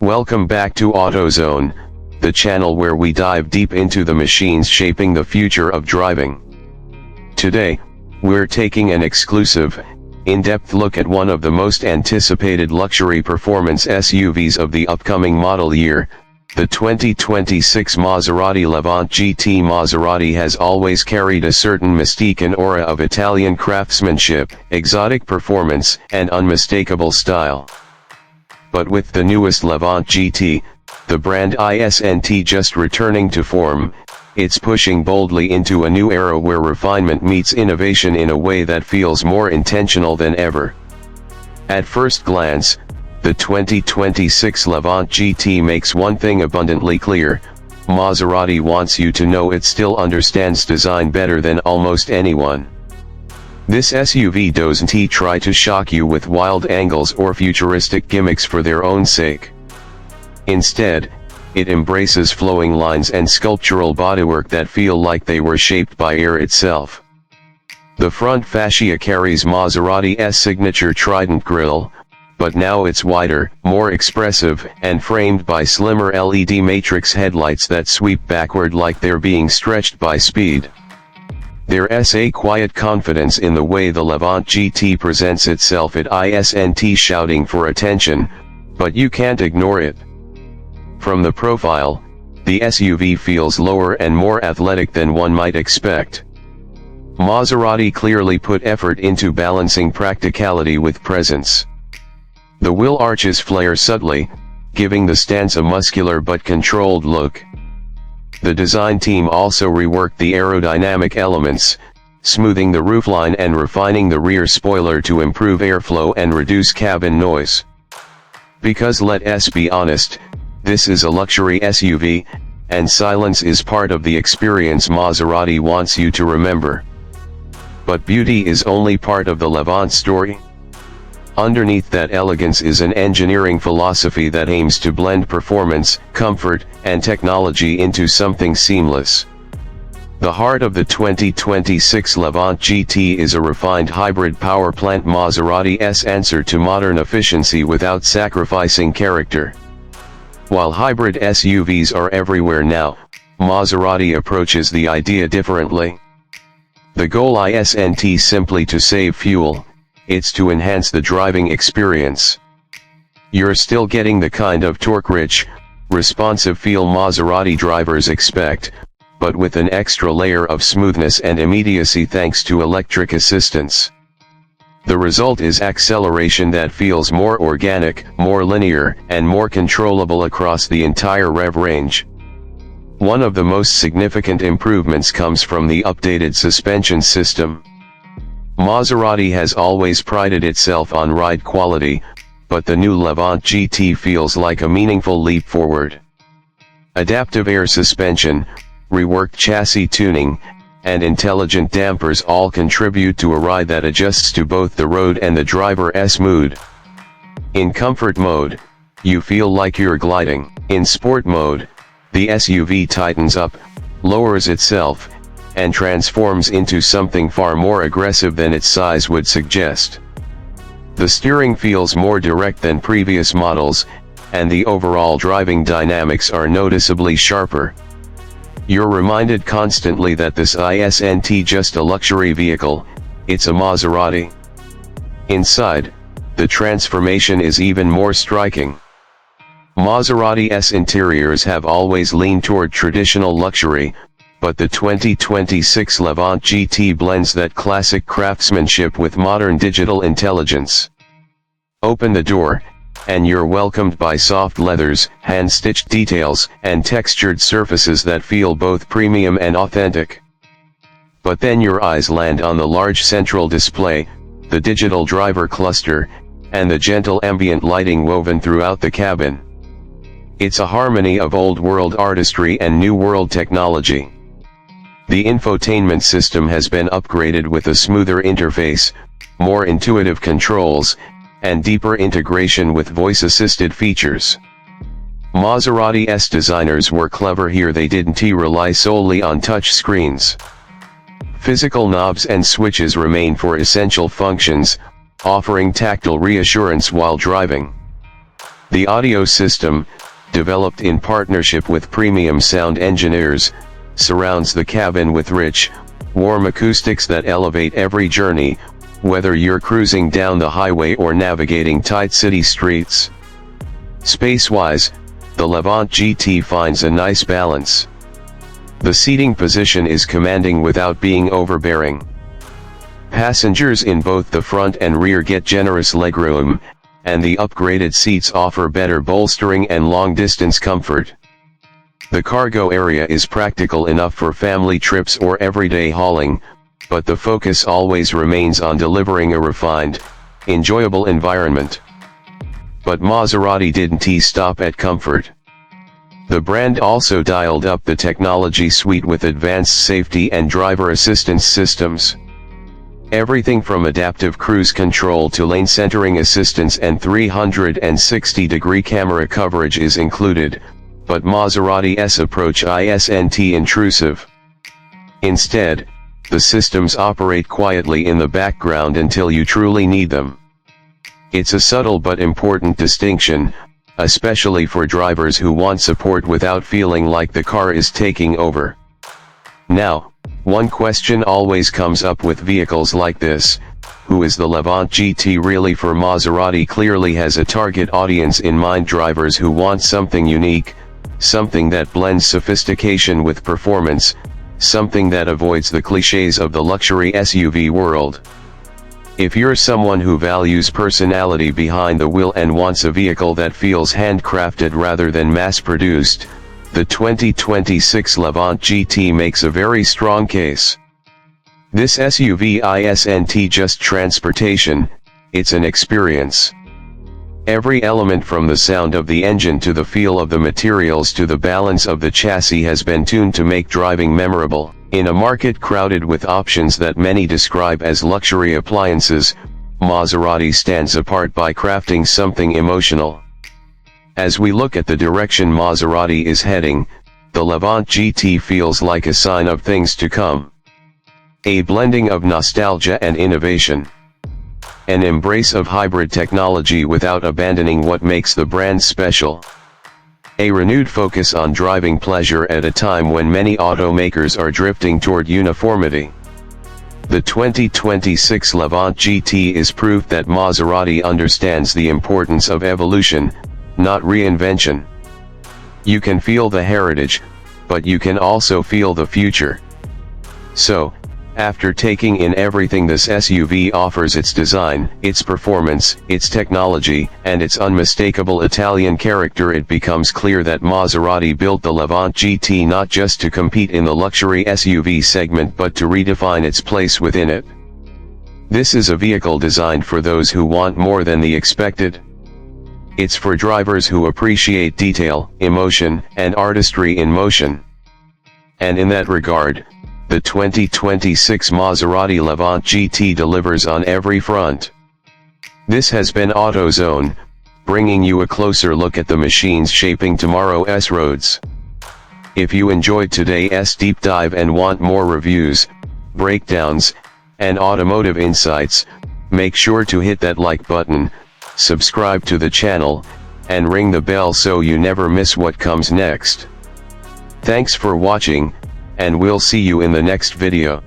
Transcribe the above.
Welcome back to AutoZone, the channel where we dive deep into the machines shaping the future of driving. Today, we're taking an exclusive, in-depth look at one of the most anticipated luxury performance SUVs of the upcoming model year, the 2026 Maserati Levante GT. Maserati has always carried a certain mystique and aura of Italian craftsmanship, exotic performance, and unmistakable style. But with the newest Levante GT, the brand isn't just returning to form, it's pushing boldly into a new era where refinement meets innovation in a way that feels more intentional than ever. At first glance, the 2026 Levante GT makes one thing abundantly clear: Maserati wants you to know it still understands design better than almost anyone. This SUV doesn't try to shock you with wild angles or futuristic gimmicks for their own sake. Instead, it embraces flowing lines and sculptural bodywork that feel like they were shaped by air itself. The front fascia carries Maserati's signature trident grille, but now it's wider, more expressive, and framed by slimmer LED matrix headlights that sweep backward like they're being stretched by speed. There's a quiet confidence in the way the Levante GT presents itself. It isn't shouting for attention, but you can't ignore it. From the profile, the SUV feels lower and more athletic than one might expect. Maserati clearly put effort into balancing practicality with presence. The wheel arches flare subtly, giving the stance a muscular but controlled look. The design team also reworked the aerodynamic elements, smoothing the roofline and refining the rear spoiler to improve airflow and reduce cabin noise. Because let's be honest, this is a luxury SUV, and silence is part of the experience Maserati wants you to remember. But beauty is only part of the Levante story. Underneath that elegance is an engineering philosophy that aims to blend performance, comfort, and technology into something seamless. The heart of the 2026 Levante GT is a refined hybrid power plant, Maserati's answer to modern efficiency without sacrificing character. While hybrid SUVs are everywhere now, Maserati approaches the idea differently. The goal isn't simply to save fuel, it's to enhance the driving experience. You're still getting the kind of torque-rich, responsive feel Maserati drivers expect, but with an extra layer of smoothness and immediacy thanks to electric assistance. The result is acceleration that feels more organic, more linear, and more controllable across the entire rev range. One of the most significant improvements comes from the updated suspension system. Maserati has always prided itself on ride quality, but the new Levante GT feels like a meaningful leap forward. Adaptive air suspension, reworked chassis tuning, and intelligent dampers all contribute to a ride that adjusts to both the road and the driver's mood. In comfort mode, you feel like you're gliding. In sport mode, the SUV tightens up, lowers itself, and transforms into something far more aggressive than its size would suggest. The steering feels more direct than previous models, and the overall driving dynamics are noticeably sharper. You're reminded constantly that this isn't just a luxury vehicle, it's a Maserati. Inside, the transformation is even more striking. Maserati's interiors have always leaned toward traditional luxury, but the 2026 Levante GT blends that classic craftsmanship with modern digital intelligence. Open the door, and you're welcomed by soft leathers, hand-stitched details, and textured surfaces that feel both premium and authentic. But then your eyes land on the large central display, the digital driver cluster, and the gentle ambient lighting woven throughout the cabin. It's a harmony of old-world artistry and new-world technology. The infotainment system has been upgraded with a smoother interface, more intuitive controls, and deeper integration with voice-assisted features. Maserati's designers were clever here. They didn't rely solely on touch screens. Physical knobs and switches remain for essential functions, offering tactile reassurance while driving. The audio system, developed in partnership with premium sound engineers, surrounds the cabin with rich, warm acoustics that elevate every journey, whether you're cruising down the highway or navigating tight city streets. Space-wise, the Levante GT finds a nice balance. The seating position is commanding without being overbearing. Passengers in both the front and rear get generous legroom, and the upgraded seats offer better bolstering and long-distance comfort. The cargo area is practical enough for family trips or everyday hauling, but the focus always remains on delivering a refined, enjoyable environment. But Maserati didn't stop at comfort. The brand also dialed up the technology suite with advanced safety and driver assistance systems. Everything from adaptive cruise control to lane centering assistance and 360-degree camera coverage is included, but Maserati's approach isn't intrusive. Instead, the systems operate quietly in the background until you truly need them. It's a subtle but important distinction, especially for drivers who want support without feeling like the car is taking over. Now, one question always comes up with vehicles like this: who is the Levante GT really for? Maserati clearly has a target audience in mind: drivers who want something unique, something that blends sophistication with performance, something that avoids the cliches of the luxury SUV world. If you're someone who values personality behind the wheel and wants a vehicle that feels handcrafted rather than mass-produced, the 2026 Levante GT makes a very strong case. This SUV isn't just transportation, it's an experience. Every element, from the sound of the engine to the feel of the materials to the balance of the chassis, has been tuned to make driving memorable. In a market crowded with options that many describe as luxury appliances, Maserati stands apart by crafting something emotional. As we look at the direction Maserati is heading, the Levante GT feels like a sign of things to come. A blending of nostalgia and innovation. An embrace of hybrid technology without abandoning what makes the brand special. A renewed focus on driving pleasure at a time when many automakers are drifting toward uniformity. The 2026 Levante GT is proof that Maserati understands the importance of evolution, not reinvention. You can feel the heritage, but you can also feel the future. So, after taking in everything this SUV offers: its design, its performance, its technology, and its unmistakable Italian character, it becomes clear that Maserati built the Levante GT not just to compete in the luxury SUV segment but to redefine its place within it. This is a vehicle designed for those who want more than the expected. It's for drivers who appreciate detail, emotion, and artistry in motion. And in that regard, the 2026 Maserati Levante GT delivers on every front. This has been AutoZone, bringing you a closer look at the machines shaping tomorrow's roads. If you enjoyed today's deep dive and want more reviews, breakdowns, and automotive insights, make sure to hit that like button, subscribe to the channel, and ring the bell so you never miss what comes next. Thanks for watching, and we'll see you in the next video.